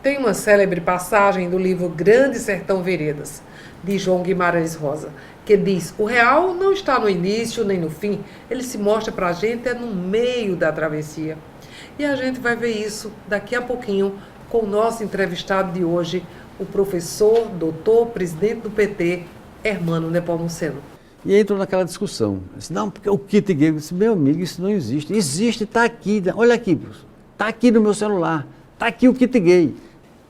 Tem uma célebre passagem do livro Grande Sertão Veredas, de João Guimarães Rosa, que diz: o real não está no início nem no fim, ele se mostra para a gente no meio da travessia. E a gente vai ver isso daqui a pouquinho com o nosso entrevistado de hoje, o professor, doutor, presidente do PT, Hermano Nepomuceno. E aí entrou naquela discussão. Disse, não, porque o kit gay. Eu disse, meu amigo, isso não existe. Existe, está aqui. Olha aqui, está aqui no meu celular. Está aqui o kit gay.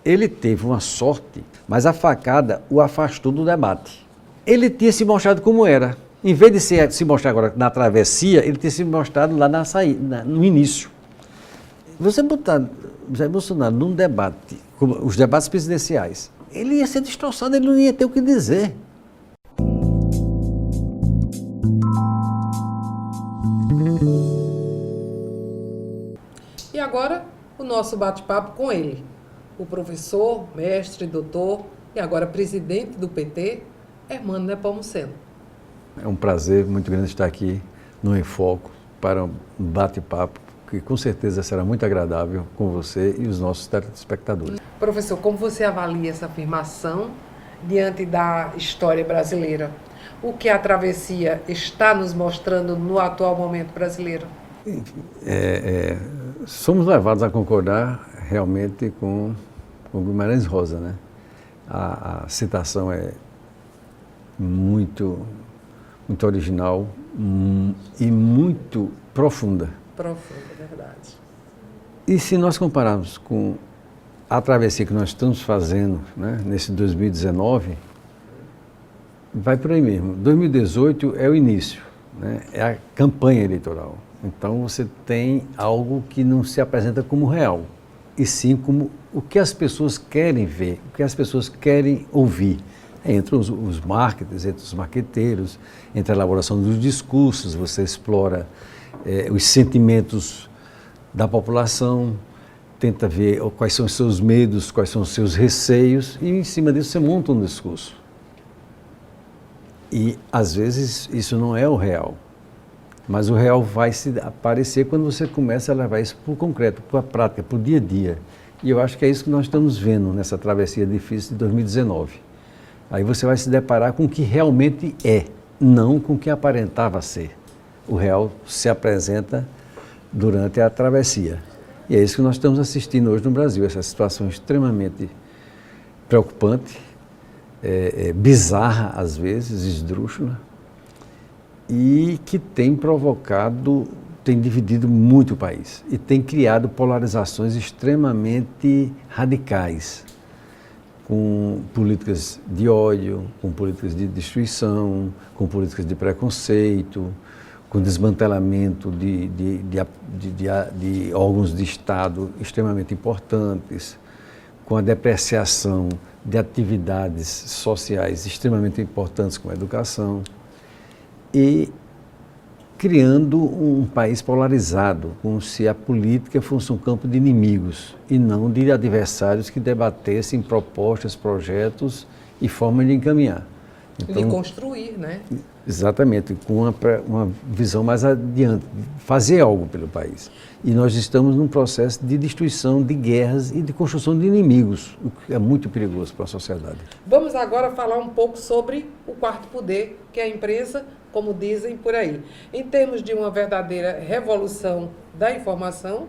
Ele teve uma sorte, mas a facada o afastou do debate. Ele tinha se mostrado como era. Em vez de se mostrar agora na travessia, ele tinha se mostrado lá na saída, no início. Você botar Jair Bolsonaro num debate, como os debates presidenciais, ele ia ser destroçado, ele não ia ter o que dizer. E agora, o nosso bate-papo com ele, o professor, mestre, doutor e agora presidente do PT, Hermano Nepomuceno. É um prazer muito grande estar aqui no Em Foco para um bate-papo que com certeza será muito agradável com você e os nossos telespectadores. Professor, como você avalia essa afirmação diante da história brasileira? O que a travessia está nos mostrando no atual momento brasileiro? Somos levados a concordar realmente com Guimarães Rosa, né? A citação é muito original e muito profunda. Profunda, verdade. E se nós compararmos com a travessia que nós estamos fazendo, né, nesse 2019, vai por aí mesmo. 2018 é o início, né, é a campanha eleitoral. Então você tem algo que não se apresenta como real, e sim como o que as pessoas querem ver, o que as pessoas querem ouvir. Entre os marketers, entre os marqueteiros, entre a elaboração dos discursos, você explora os sentimentos da população, tenta ver quais são os seus medos, quais são os seus receios, e em cima disso você monta um discurso. E às vezes isso não é o real, mas o real vai se aparecer quando você começa a levar isso para o concreto, para a prática, para o dia a dia. E eu acho que é isso que nós estamos vendo nessa travessia difícil de 2019. Aí você vai se deparar com o que realmente é, não com o que aparentava ser. O real se apresenta durante a travessia. E é isso que nós estamos assistindo hoje no Brasil, essa situação extremamente preocupante, bizarra às vezes, esdrúxula, e que tem provocado, tem dividido muito o país e tem criado polarizações extremamente radicais, com políticas de ódio, com políticas de destruição, com políticas de preconceito, com desmantelamento de órgãos de Estado extremamente importantes, com a depreciação de atividades sociais extremamente importantes como a educação, e criando um país polarizado, como se a política fosse um campo de inimigos e não de adversários que debatessem propostas, projetos e forma de encaminhar. Então, de construir, né? Exatamente, com uma visão mais adiante, fazer algo pelo país. E nós estamos num processo de destruição, de guerras e de construção de inimigos, o que é muito perigoso para a sociedade. Vamos agora falar um pouco sobre o quarto poder, que é a imprensa, como dizem por aí. Em termos de uma verdadeira revolução da informação,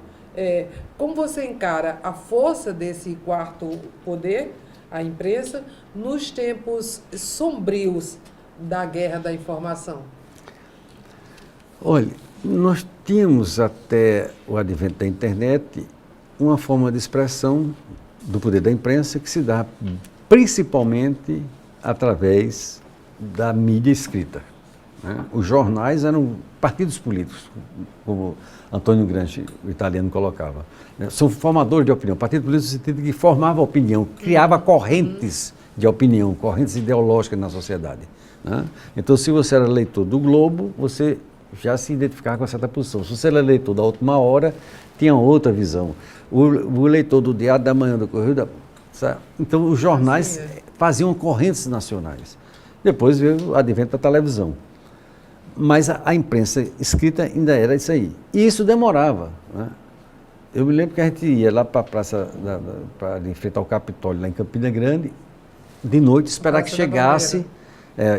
como você encara a força desse quarto poder, a imprensa, nos tempos sombrios da guerra da informação? Olha, nós tínhamos até o advento da internet uma forma de expressão do poder da imprensa que se dá principalmente através da mídia escrita, né? Os jornais eram partidos políticos, como Antônio Gramsci, o italiano, colocava, né? São formadores de opinião, partido político no sentido que formava opinião, criava correntes de opinião, correntes ideológicas na sociedade, né? Então, se você era leitor do Globo, você já se identificava com certa posição. Se você era leitor da Última Hora, tinha outra visão. O leitor do Diário da Manhã, do Correio da... Sabe? Então, os jornais faziam correntes nacionais. Depois veio o advento da televisão. Mas a imprensa escrita ainda era isso aí. E isso demorava, né? Eu me lembro que a gente ia lá para a praça, para enfrentar o Capitólio, lá em Campina Grande, de noite, esperar que chegasse,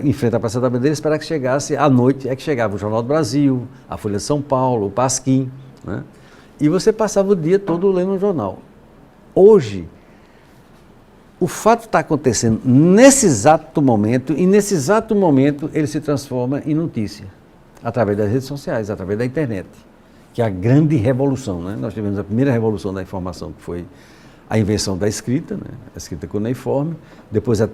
em frente à Praça da Bandeira, esperar que chegasse, à noite é que chegava o Jornal do Brasil, a Folha de São Paulo, o Pasquim, né? E você passava o dia todo lendo o jornal. Hoje, o fato está acontecendo nesse exato momento, e nesse exato momento ele se transforma em notícia, através das redes sociais, através da internet, que é a grande revolução, né? Nós tivemos a primeira revolução da informação, que foi a invenção da escrita, né? A escrita cuneiforme, depois a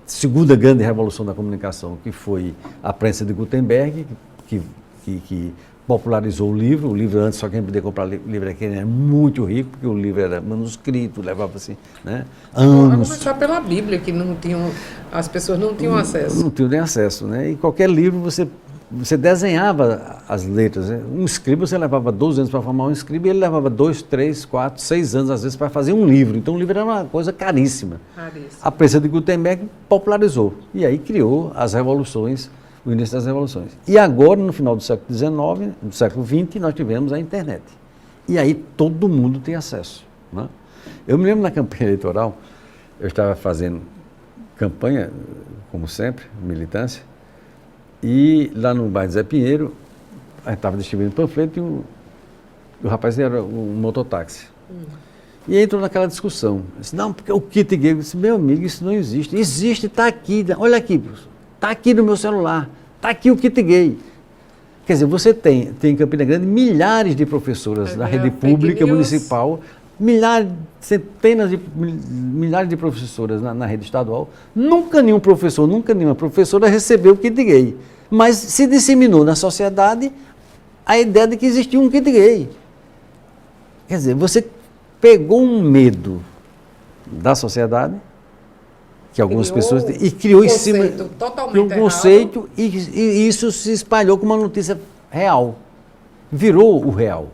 segunda grande revolução da comunicação, que foi a prensa de Gutenberg, que popularizou o livro antes só quem podia comprar livro aqui era muito rico, porque o livro era manuscrito, levava assim, né, anos. A começar pela Bíblia, que não tinham, as pessoas não tinham acesso. Não tinham nem acesso, né? E qualquer livro você desenhava as letras, né? Um escriba você levava 12 anos para formar um escriba e ele levava 2, 3, 4, 6 anos às vezes para fazer um livro. Então o livro era uma coisa caríssima. A prensa de Gutenberg popularizou e aí criou as revoluções, o início das revoluções. E agora, no final do século XIX, do século XX, nós tivemos a internet. E aí todo mundo tem acesso, né? Eu me lembro na campanha eleitoral, eu estava fazendo campanha, como sempre, militância, e lá no bairro Zé Pinheiro, a gente estava distribuindo panfleto e o rapaz era um mototáxi. E entrou naquela discussão. Eu disse, não, porque o kit gay. Eu disse, meu amigo, isso não existe. Existe, está aqui. Olha aqui, está aqui no meu celular. Está aqui o kit gay. Quer dizer, você tem em Campina Grande milhares de professoras da rede pública municipal, centenas de milhares de professoras na rede estadual. Nunca nenhum professor, nunca nenhuma professora recebeu o kit gay. Mas se disseminou na sociedade a ideia de que existia um kit gay. Quer dizer, você pegou um medo da sociedade, que algumas pessoas e criou em cima um conceito e isso se espalhou como uma notícia real. Virou o real.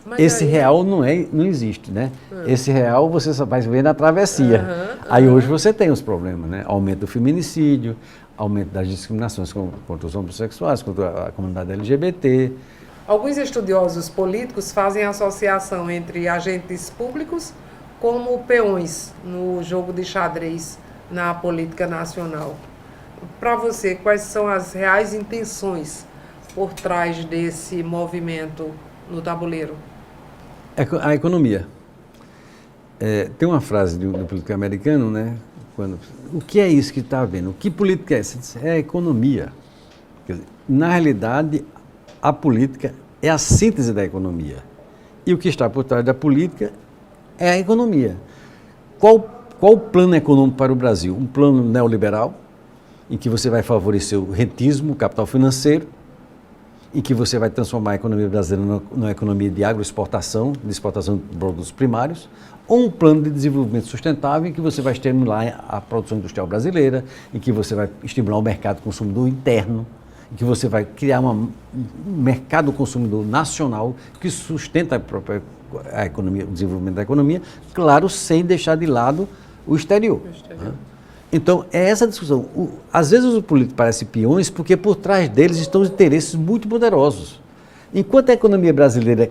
Mas esse real não existe, né? Esse real você só vai ver na travessia. Aí hoje você tem os problemas, né? Aumento do feminicídio, aumento das discriminações contra os homossexuais, contra a comunidade LGBT. Alguns estudiosos políticos fazem associação entre agentes públicos como peões no jogo de xadrez na política nacional. Para você, quais são as reais intenções por trás desse movimento no tabuleiro? A economia. Tem uma frase do político americano, né? O que é isso que está havendo? Que política é essa? É a economia. Quer dizer, na realidade, a política é a síntese da economia. E o que está por trás da política é a economia. Qual o plano econômico para o Brasil? Um plano neoliberal, em que você vai favorecer o rentismo, o capital financeiro, em que você vai transformar a economia brasileira numa economia de agroexportação, de exportação de produtos primários, ou um plano de desenvolvimento sustentável em que você vai estimular a produção industrial brasileira, em que você vai estimular o mercado consumidor interno, em que você vai criar um mercado consumidor nacional que sustenta a economia, o desenvolvimento da economia, claro, sem deixar de lado o exterior. Né? Então, é essa discussão. Às vezes os políticos parecem peões porque por trás deles estão interesses muito poderosos. Enquanto a economia brasileira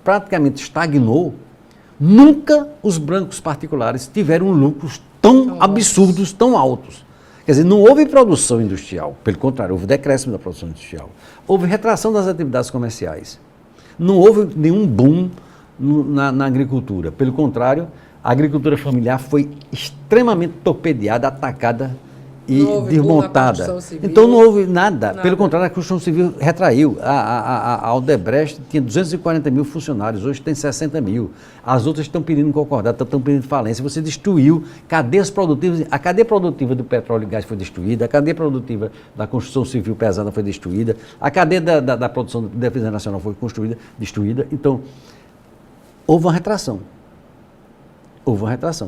praticamente estagnou, nunca os brancos particulares tiveram lucros tão absurdos, tão altos. Quer dizer, não houve produção industrial, pelo contrário, houve decréscimo da produção industrial. Houve retração das atividades comerciais. Não houve nenhum boom na agricultura. Pelo contrário, a agricultura familiar foi extremamente torpedeada, atacada e desmontada. Então não houve nada. Pelo contrário, a construção civil retraiu. A Aldebrecht tinha 240 mil funcionários, hoje tem 60 mil. As outras estão pedindo concordata, estão pedindo falência. Você destruiu cadeias produtivas. A cadeia produtiva do petróleo e gás foi destruída, a cadeia produtiva da construção civil pesada foi destruída, a cadeia da produção da defesa nacional foi destruída. Então, houve uma retração.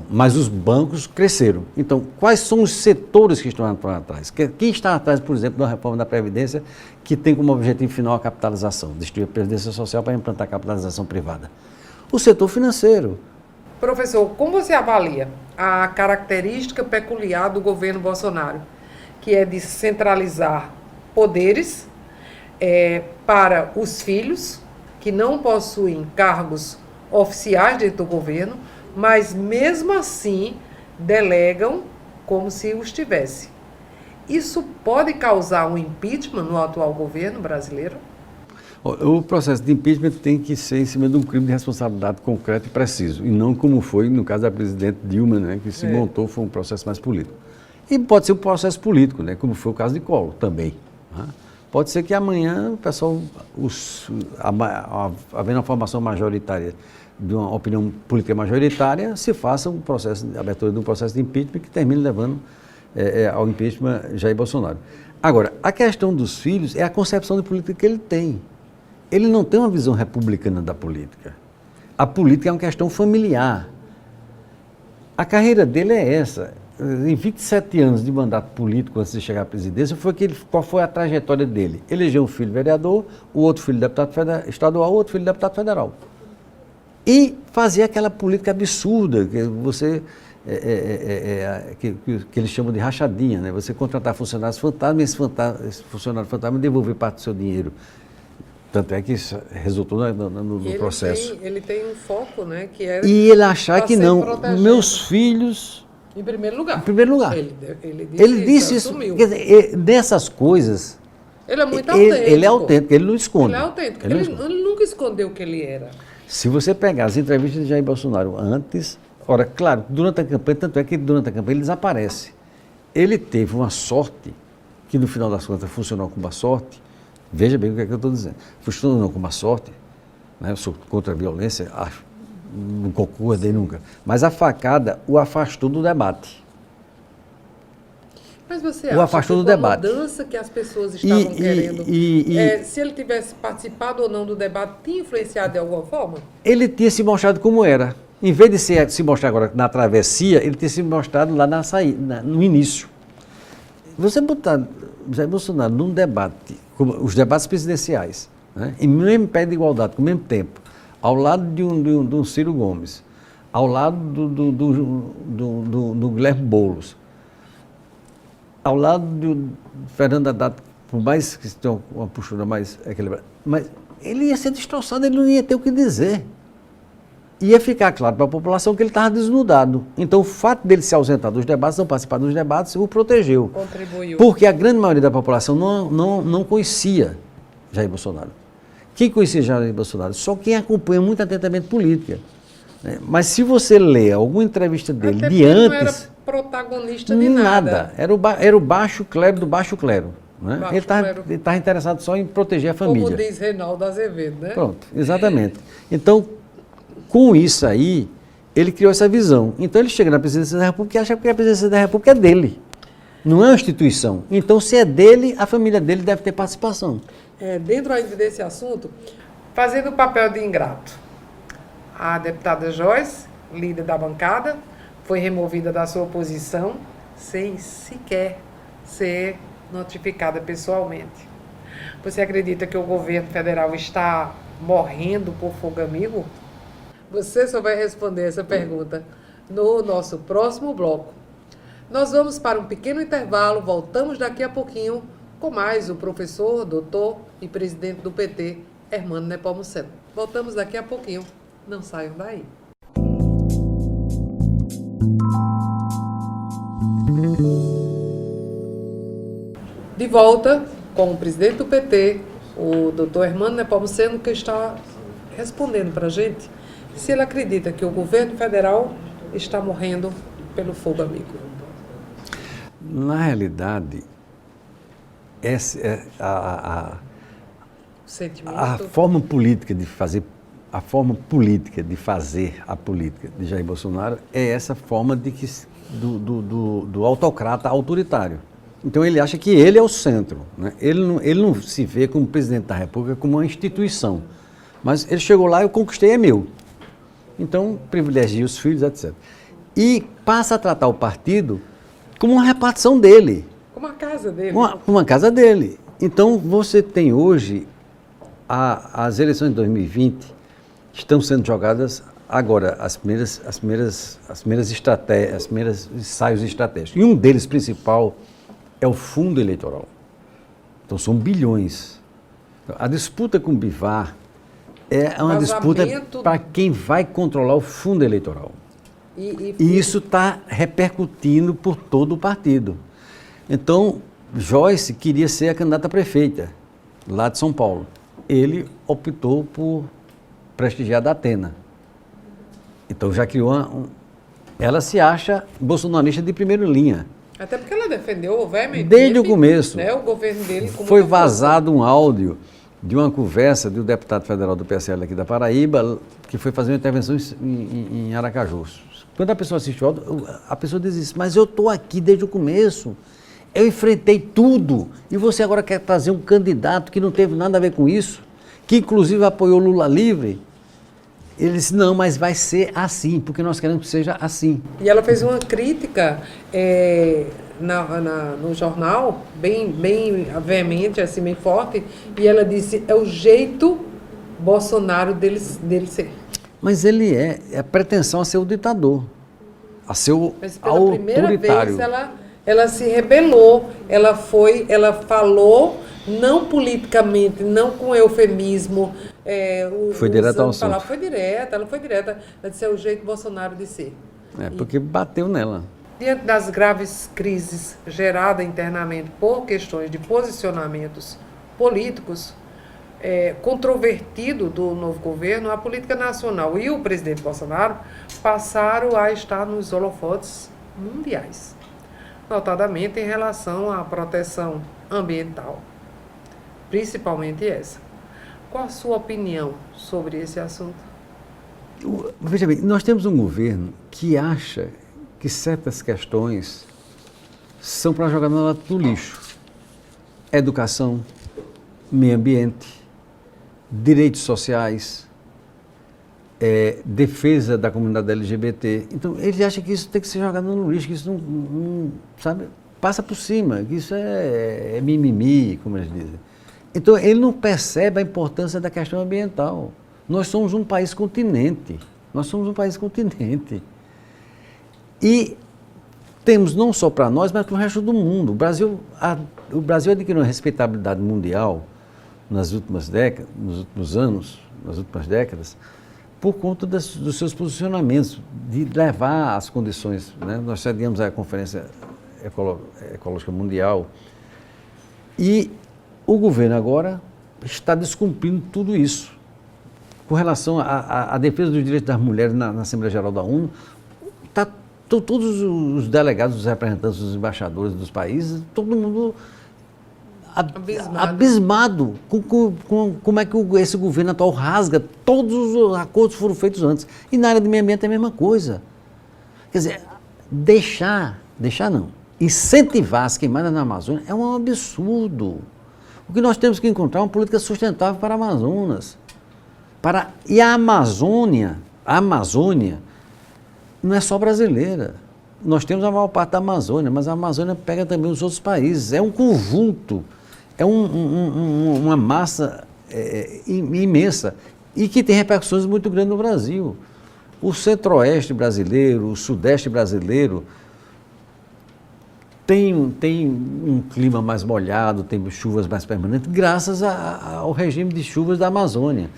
Mas os bancos cresceram. Então, quais são os setores que estão atrás? Quem está atrás, por exemplo, da reforma da Previdência, que tem como objetivo final a capitalização, destruir a Previdência Social para implantar a capitalização privada? O setor financeiro. Professor, como você avalia a característica peculiar do governo Bolsonaro, que é de centralizar poderes para os filhos que não possuem cargos oficiais dentro do governo, mas mesmo assim delegam como se os tivesse. Isso pode causar um impeachment no atual governo brasileiro? O processo de impeachment tem que ser em cima de um crime de responsabilidade concreto e preciso, e não como foi no caso da presidente Dilma, né, que se montou, foi um processo mais político. E pode ser um processo político, né, como foi o caso de Collor também. Né? Pode ser que amanhã o pessoal, havendo uma formação majoritária, de uma opinião política majoritária, se faça um processo de abertura de um processo de impeachment que termine levando ao impeachment Jair Bolsonaro. Agora, a questão dos filhos é a concepção de política que ele tem. Ele não tem uma visão republicana da política. A política é uma questão familiar. A carreira dele é essa. Em 27 anos de mandato político antes de chegar à presidência, qual foi a trajetória dele? Elegeu um filho vereador, o outro filho deputado estadual, o outro filho deputado federal. E fazia aquela política absurda que você que eles chamam de rachadinha, né? Você contratar funcionários fantasmas, esse funcionário fantasma devolver parte do seu dinheiro. Tanto é que isso resultou no processo. Ele tem um foco, né? Que é e ele achar que não, meus filhos... Em primeiro lugar. Em primeiro lugar. Ele disse isso. Quer dizer, dessas coisas... Ele é muito autêntico. Ele é autêntico, ele não esconde. Ele é autêntico. Ele nunca escondeu o que ele era. Se você pegar as entrevistas de Jair Bolsonaro antes... Ora, claro, durante a campanha, tanto é que durante a campanha ele desaparece. Ele teve uma sorte, que no final das contas funcionou como uma sorte. Veja bem o que é que eu estou dizendo. Funcionou como uma sorte, né? Eu sou contra a violência, não concordei nunca. Mas a facada o afastou do debate. Mas você acha que a mudança que as pessoas estavam querendo, se ele tivesse participado ou não do debate, tinha influenciado de alguma forma? Ele tinha se mostrado como era. Em vez de se mostrar agora na travessia, ele tinha se mostrado lá na saída, no início. Você botar Jair Bolsonaro num debate, como os debates presidenciais, né, em mesmo pé de igualdade, com o mesmo tempo, ao lado de um Ciro Gomes, ao lado do Guilherme Boulos, ao lado do Fernando Haddad, por mais que tenha uma postura mais equilibrada, mas ele ia ser destroçado, ele não ia ter o que dizer. Ia ficar claro para a população que ele estava desnudado. Então, o fato dele se ausentar dos debates, não participar dos debates, o protegeu. Contribuiu. Porque a grande maioria da população não conhecia Jair Bolsonaro. Quem conhecia Jair Bolsonaro? Só quem acompanha muito atentamente política. Né? Mas se você lê alguma entrevista dele até de antes... não era protagonista de nada. Era o baixo clero do baixo clero. Né? Baixo ele estava interessado só em proteger a família. Como diz Reinaldo Azevedo, né? Pronto, exatamente. Então, com isso aí, ele criou essa visão. Então, ele chega na presidência da República e acha que a presidência da República é dele. Não é uma instituição. Então, se é dele, a família dele deve ter participação. Dentro ainda desse assunto, fazendo o papel de ingrato, a deputada Joyce, líder da bancada, foi removida da sua posição sem sequer ser notificada pessoalmente. Você acredita que o governo federal está morrendo por fogo amigo? Você só vai responder essa pergunta no nosso próximo bloco. Nós vamos para um pequeno intervalo, voltamos daqui a pouquinho com mais o professor, doutor e presidente do PT, Hermano Nepomuceno. Voltamos daqui a pouquinho, não saiam daí. De volta com o presidente do PT, o doutor Hermano Nepomuceno, que está respondendo para a gente se ele acredita que o governo federal está morrendo pelo fogo amigo. Na realidade, essa é a forma política de fazer a política de Jair Bolsonaro é essa forma do autocrata autoritário. Então ele acha que ele é o centro, né? Ele não se vê como presidente da República como uma instituição, mas ele chegou lá e eu conquistei, é meu. Então privilegia os filhos, etc. E passa a tratar o partido como uma repartição dele. Como a casa dele. Uma casa dele. Então você tem hoje as eleições de 2020 estão sendo jogadas agora, as primeiras estratégias, os primeiros ensaios estratégicos. E um deles principal é o fundo eleitoral. Então são bilhões. A disputa com o Bivar É uma disputa Vazamento. para quem vai controlar o fundo eleitoral. E isso está repercutindo por todo o partido. Então, Joyce queria ser a candidata a prefeita, lá de São Paulo. Ele optou por prestigiar a Datena. Então, já criou ela se acha bolsonarista de primeira linha. Até porque ela defendeu veementemente, Desde o começo. Né, o governo dele. Com Foi muita força. vazado um áudio de uma conversa do deputado federal do PSL aqui da Paraíba, que foi fazer uma intervenção em Aracaju. Quando a pessoa assiste o áudio, a pessoa diz isso, mas eu estou aqui desde o começo, eu enfrentei tudo, e você agora quer trazer um candidato que não teve nada a ver com isso, que inclusive apoiou Lula livre? Ele disse, não, mas vai ser assim, porque nós queremos que seja assim. E ela fez uma crítica no jornal, bem veemente, assim, bem forte, e ela disse, é o jeito Bolsonaro dele ser. Mas ele é a pretensão a ser o ditador, a ser o Mas pela primeira autoritário. vez ela se rebelou, ela falou, não politicamente, não com eufemismo. Foi direto ao assunto. Ela foi direta. Ela disse, é o jeito Bolsonaro de ser. Porque bateu nela. Diante das graves crises geradas internamente por questões de posicionamentos políticos, controvertido do novo governo, a política nacional e o presidente Bolsonaro passaram a estar nos holofotes mundiais, notadamente em relação à proteção ambiental, principalmente essa. Qual a sua opinião sobre esse assunto? Veja bem, nós temos um governo que acha que certas questões são para jogar na lata do lixo. Educação, meio ambiente, direitos sociais, defesa da comunidade LGBT. Então, ele acha que isso tem que ser jogado no lixo, que isso não sabe, passa por cima, que isso é mimimi, como eles dizem. Então, ele não percebe a importância da questão ambiental. Nós somos um país continente. E temos não só para nós, mas para o resto do mundo. O Brasil adquiriu uma respeitabilidade mundial nas últimas décadas, nos últimos anos, nas últimas décadas, por conta dos seus posicionamentos, de levar as condições. Né? Nós cedemos à Conferência Ecológica Mundial e o governo agora está descumprindo tudo isso. Com relação à defesa dos direitos das mulheres na Assembleia Geral da ONU, todos os delegados, os representantes, os embaixadores dos países, todo mundo abismado com como é que esse governo atual rasga todos os acordos que foram feitos antes. E na área do meio ambiente é a mesma coisa. Quer dizer, incentivar as queimadas na Amazônia é um absurdo. O que nós temos que encontrar é uma política sustentável para a Amazonas. E a Amazônia não é só brasileira. Nós temos a maior parte da Amazônia, mas a Amazônia pega também os outros países. É um conjunto, uma massa imensa e que tem repercussões muito grandes no Brasil. O centro-oeste brasileiro, o sudeste brasileiro tem um clima mais molhado, tem chuvas mais permanentes, graças ao regime de chuvas da Amazônia.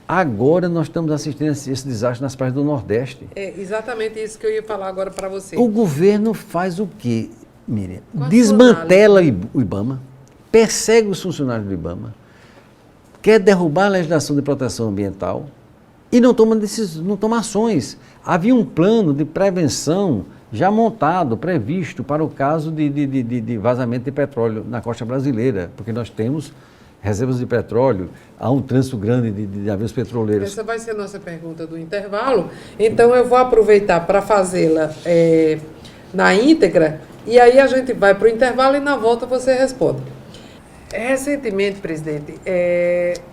Agora nós estamos assistindo esse desastre nas praias do Nordeste. É exatamente isso que eu ia falar agora para você. O governo faz o quê, Miriam? Desmantela o IBAMA, persegue os funcionários do IBAMA, quer derrubar a legislação de proteção ambiental e não toma ações. Havia um plano de prevenção já montado, previsto para o caso de vazamento de petróleo na costa brasileira, porque nós temos reservas de petróleo, há um trânsito grande de navios petroleiros. Essa vai ser a nossa pergunta do intervalo, então eu vou aproveitar para fazê-la na íntegra, e aí a gente vai para o intervalo e na volta você responde. Recentemente, presidente,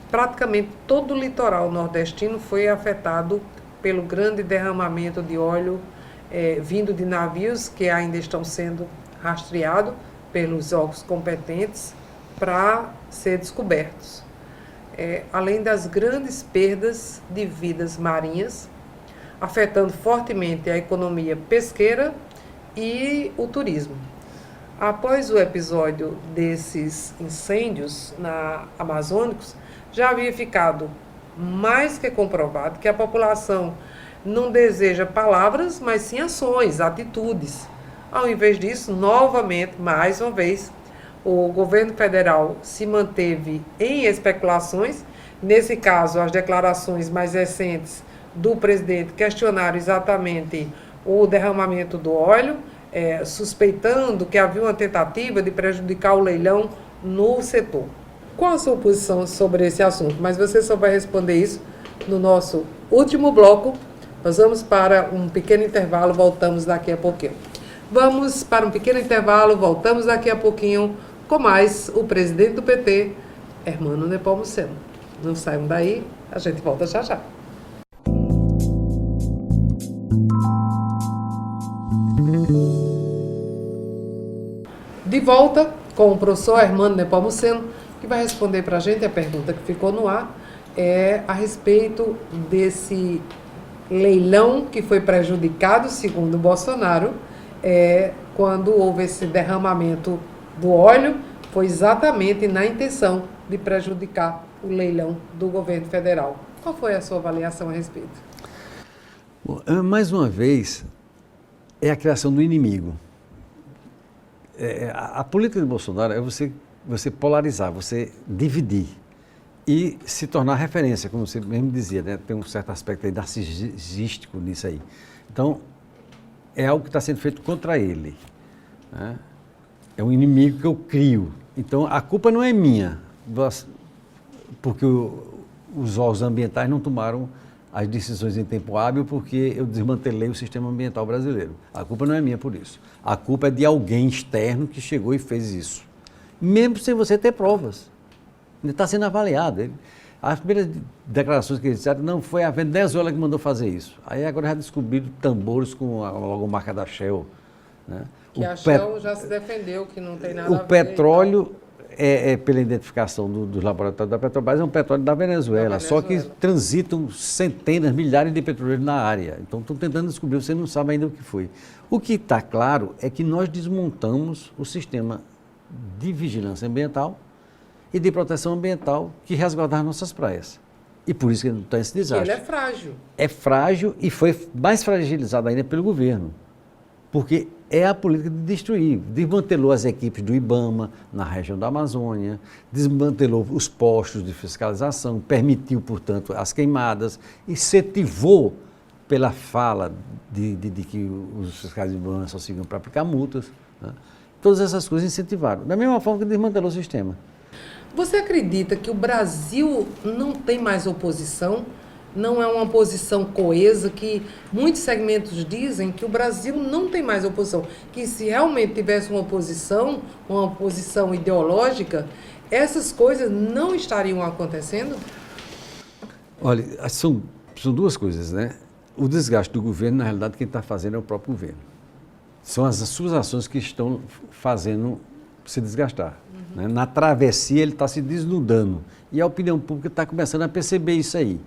praticamente todo o litoral nordestino foi afetado pelo grande derramamento de óleo vindo de navios que ainda estão sendo rastreados pelos órgãos competentes para ser descobertos. Além das grandes perdas de vidas marinhas, afetando fortemente a economia pesqueira e o turismo. Após o episódio desses incêndios amazônicos, já havia ficado mais que comprovado que a população não deseja palavras, mas sim ações, atitudes. Ao invés disso, novamente, mais uma vez, o governo federal se manteve em especulações. Nesse caso, as declarações mais recentes do presidente questionaram exatamente o derramamento do óleo, suspeitando que havia uma tentativa de prejudicar o leilão no setor. Qual a sua posição sobre esse assunto? Mas você só vai responder isso no nosso último bloco. Nós vamos para um pequeno intervalo, voltamos daqui a pouquinho. Vamos para um pequeno intervalo, voltamos daqui a pouquinho com mais o presidente do PT, Hermano Nepomuceno. Não saiam daí, a gente volta já já. De volta com o professor Hermano Nepomuceno, que vai responder para a gente a pergunta que ficou no ar, a respeito desse leilão que foi prejudicado, segundo Bolsonaro, quando houve esse derramamento do óleo, foi exatamente na intenção de prejudicar o leilão do governo federal. Qual foi a sua avaliação a respeito? Bom, mais uma vez, é a criação do inimigo. A política de Bolsonaro é você polarizar, você dividir e se tornar referência, como você mesmo dizia, né? Tem um certo aspecto aí narcisístico nisso aí. Então, é algo que está sendo feito contra ele, né? É um inimigo que eu crio. Então, a culpa não é minha, porque os órgãos ambientais não tomaram as decisões em tempo hábil porque eu desmantelei o sistema ambiental brasileiro. A culpa não é minha por isso. A culpa é de alguém externo que chegou e fez isso. Mesmo sem você ter provas. Ele está sendo avaliado. As primeiras declarações que ele disseram, não, foi a Venezuela que mandou fazer isso. Aí agora já descobriram tambores com a logomarca da Shell, né? Que a Shell já se defendeu, que não tem nada a ver. O petróleo, pela identificação dos laboratórios da Petrobras, é um petróleo da Venezuela, só que transitam centenas, milhares de petroleiros na área. Então estão tentando descobrir, você não sabe ainda o que foi. O que está claro é que nós desmontamos o sistema de vigilância ambiental e de proteção ambiental que resguardava nossas praias. E por isso que está esse desastre. Ele é frágil. É frágil e foi mais fragilizado ainda pelo governo, porque é a política de destruir. Desmantelou as equipes do IBAMA na região da Amazônia, desmantelou os postos de fiscalização, permitiu, portanto, as queimadas, incentivou pela fala de que os fiscais do IBAMA só seguiam para aplicar multas, né? Todas essas coisas incentivaram. Da mesma forma que desmantelou o sistema. Você acredita que o Brasil não tem mais oposição? Não é uma oposição coesa, que muitos segmentos dizem que o Brasil não tem mais oposição, que se realmente tivesse uma oposição ideológica, essas coisas não estariam acontecendo? Olha, são duas coisas, né? O desgaste do governo, na realidade, quem está fazendo é o próprio governo. São as suas ações que estão fazendo se desgastar. Né? Na travessia, ele está se desnudando. E a opinião pública está começando a perceber isso aí.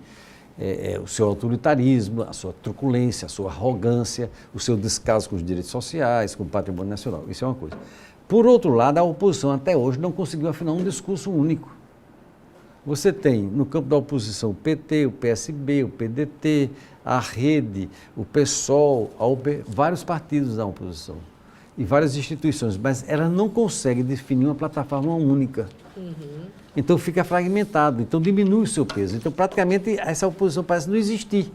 O seu autoritarismo, a sua truculência, a sua arrogância, o seu descaso com os direitos sociais, com o patrimônio nacional. Isso é uma coisa. Por outro lado, a oposição até hoje não conseguiu afinar um discurso único. Você tem no campo da oposição o PT, o PSB, o PDT, a Rede, o PSOL, a UB, vários partidos da oposição e várias instituições, mas ela não consegue definir uma plataforma única. Então fica fragmentado, então diminui o seu peso. Então praticamente essa oposição parece não existir.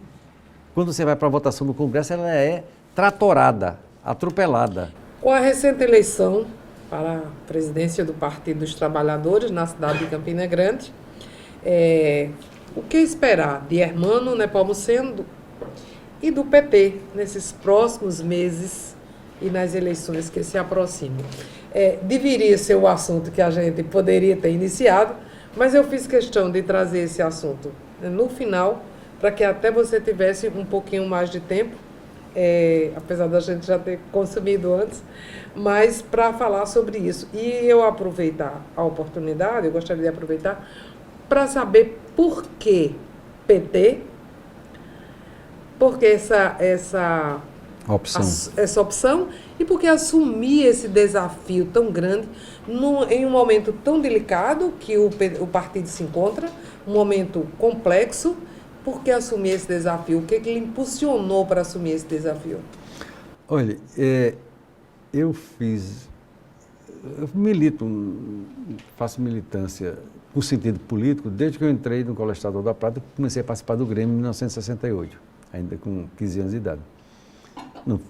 Quando você vai para a votação no Congresso, ela é tratorada, atropelada. Com a recente eleição para a presidência do Partido dos Trabalhadores na cidade de Campina Grande, o que esperar de Hermano Nepomuceno e do PT nesses próximos meses e nas eleições que se aproximam? Deveria ser o assunto que a gente poderia ter iniciado, mas eu fiz questão de trazer esse assunto no final, para que até você tivesse um pouquinho mais de tempo, apesar da gente já ter consumido antes, mas para falar sobre isso. E eu aproveitar a oportunidade, eu gostaria de aproveitar para saber por que PT, porque essa Opção. essa opção e por que assumir esse desafio tão grande em um momento tão delicado que o partido se encontra, um momento complexo? Por que assumir esse desafio? O que lhe impulsionou para assumir esse desafio? Olha, eu milito, faço militância no sentido político desde que eu entrei no Colégio Estadual da Prata, comecei a participar do Grêmio em 1968, ainda com 15 anos de idade.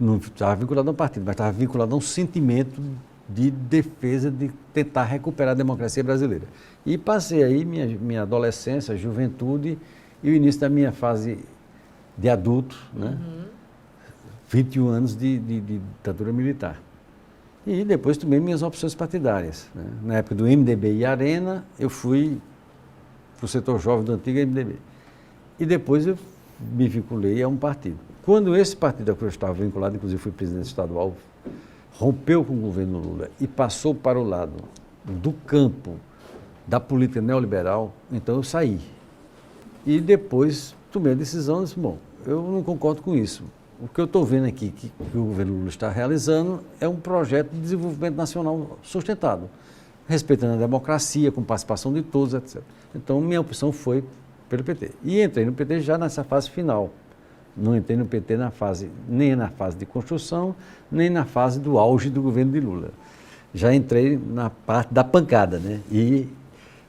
Não estava vinculado a um partido, mas estava vinculado a um sentimento de defesa, de tentar recuperar a democracia brasileira. E passei aí minha adolescência, juventude e o início da minha fase de adulto, né? 21 anos de ditadura militar. E depois tomei minhas opções partidárias, né? Na época do MDB e Arena, eu fui para o setor jovem do antigo MDB. E depois eu me vinculei a um partido. Quando esse partido a que eu estava vinculado, inclusive fui presidente estadual, rompeu com o governo Lula e passou para o lado do campo da política neoliberal, então eu saí. E depois tomei a decisão, disse, bom, eu não concordo com isso. O que eu estou vendo aqui que o governo Lula está realizando é um projeto de desenvolvimento nacional sustentado, respeitando a democracia, com participação de todos, etc. Então, minha opção foi pelo PT. E entrei no PT já nessa fase final. Não entrei no PT nem na fase de construção, nem na fase do auge do governo de Lula. Já entrei na parte da pancada, né? E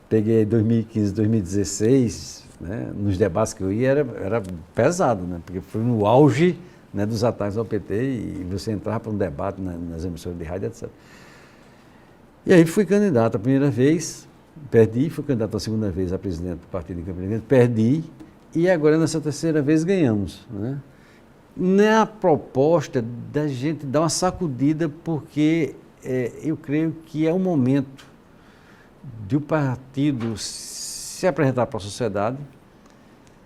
peguei 2015, 2016, né? Nos debates que eu ia era pesado, né? Porque foi no auge, né, dos ataques ao PT e você entrava para um debate nas emissoras de rádio, etc. E aí fui candidato a primeira vez, perdi, fui candidato a segunda vez a presidente do partido de Campina Grande, perdi, e agora nessa terceira vez ganhamos, né? Na proposta da gente dar uma sacudida, porque eu creio que é o momento de o partido se apresentar para a sociedade,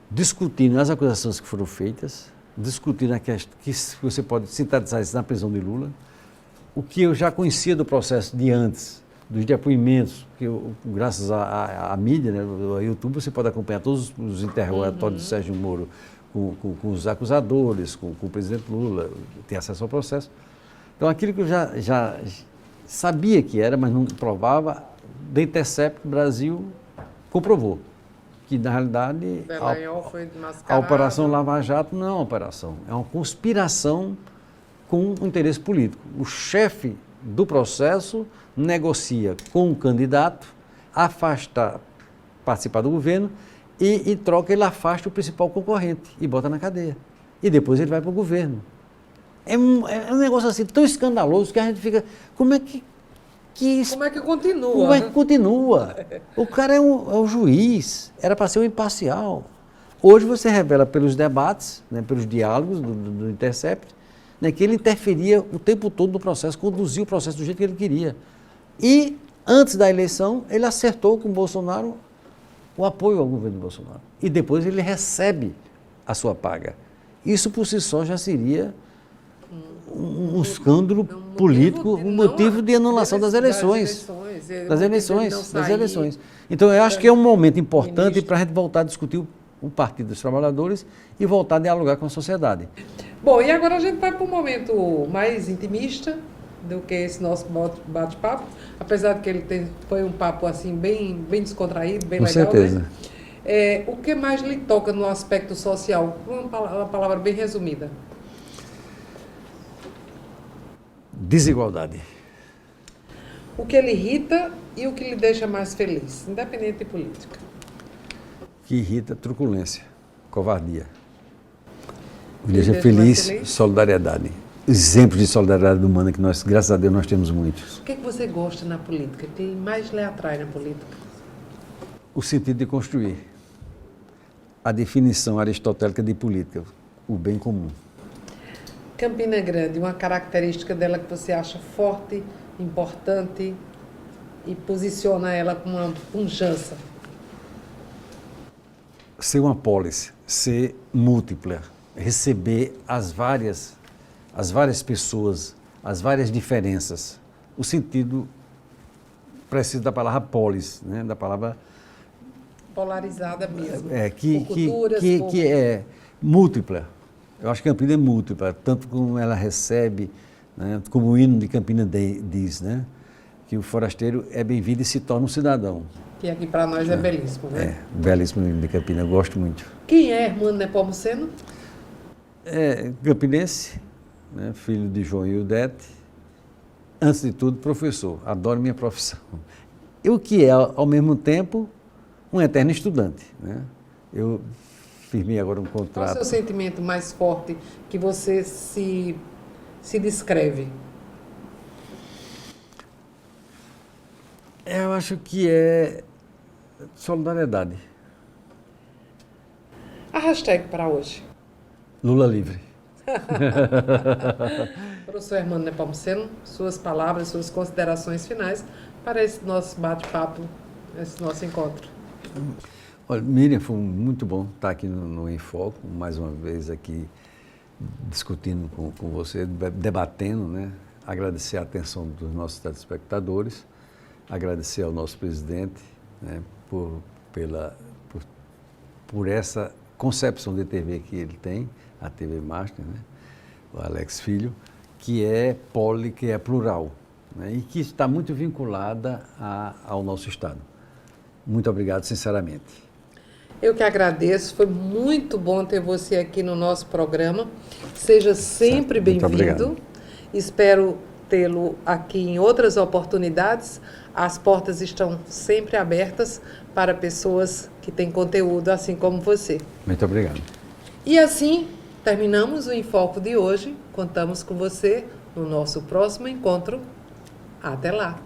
discutindo as acusações que foram feitas, discutindo que você pode sintetizar isso na prisão de Lula, o que eu já conhecia do processo de antes, dos depoimentos, que graças à mídia, né, ao YouTube, você pode acompanhar todos os interrogatórios de Sérgio Moro com os acusadores, com o presidente Lula, ter acesso ao processo. Então, aquilo que eu já sabia que era, mas não provava, The Intercept Brasil comprovou que, na realidade, a Operação Lava Jato não é uma operação, é uma conspiração com um interesse político. O chefe do processo negocia com o candidato, participar do governo e, em troca, ele afasta o principal concorrente e bota na cadeia. E depois ele vai para o governo. É um negócio assim tão escandaloso que a gente fica, como é que continua? Como é que continua? O cara é um juiz, era para ser um imparcial. Hoje você revela pelos debates, né, pelos diálogos do Intercept, né, que ele interferia o tempo todo no processo, conduzia o processo do jeito que ele queria. E, antes da eleição, ele acertou com o Bolsonaro o apoio ao governo do Bolsonaro. E depois ele recebe a sua paga. Isso, por si só, já seria um escândalo político, um motivo de anulação das eleições. Das eleições. Então, eu acho que é um momento importante para a gente voltar a discutir o Partido dos Trabalhadores e voltar a dialogar com a sociedade. Bom, e agora a gente vai para um momento mais intimista do que esse nosso bate-papo, apesar de que foi um papo assim bem descontraído, bem legal. Com certeza. Né? O que mais lhe toca no aspecto social? Uma palavra bem resumida. Desigualdade. O que lhe irrita e o que lhe deixa mais feliz, independente de política? O que irrita, truculência, covardia. O que deixa feliz, solidariedade. Exemplos de solidariedade humana que nós, graças a Deus, nós temos muitos. O que você gosta na política? O que mais lhe atrai na política? O sentido de construir. A definição aristotélica de política, o bem comum. Campina Grande, uma característica dela que você acha forte, importante e posiciona ela com uma pujança? Ser uma polis, ser múltipla, receber as várias pessoas, as várias diferenças. O sentido preciso da palavra polis, né? Da palavra polarizada mesmo. Que é múltipla. Eu acho que Campina é múltipla, tanto como ela recebe, né, como o hino de Campina diz, né, que o forasteiro é bem-vindo e se torna um cidadão. Que aqui para nós é belíssimo, né? É, belíssimo hino de Campina, eu gosto muito. Quem é Hermano Nepomuceno? É campinense, né, filho de João e Udete, antes de tudo professor, adoro minha profissão. E o que é, ao mesmo tempo, um eterno estudante, né? Eu firmei agora um Qual contrato. é o seu sentimento mais forte que você se descreve? Eu acho que é solidariedade. A hashtag para hoje. Lula livre. Professor Hermano Nepomuceno, suas palavras, suas considerações finais para esse nosso bate-papo, esse nosso encontro. Olha, Miriam, foi muito bom estar aqui no Enfoco, mais uma vez aqui discutindo com você, debatendo, né? Agradecer a atenção dos nossos telespectadores, agradecer ao nosso presidente, né, por essa concepção de TV que ele tem, a TV Master, né, o Alex Filho, que é que é plural, né, e que está muito vinculada ao nosso Estado. Muito obrigado, sinceramente. Eu que agradeço, foi muito bom ter você aqui no nosso programa. Seja sempre bem-vindo. Espero tê-lo aqui em outras oportunidades. As portas estão sempre abertas para pessoas que têm conteúdo, assim como você. Muito obrigado. E assim, terminamos o Enfoco de hoje. Contamos com você no nosso próximo encontro. Até lá!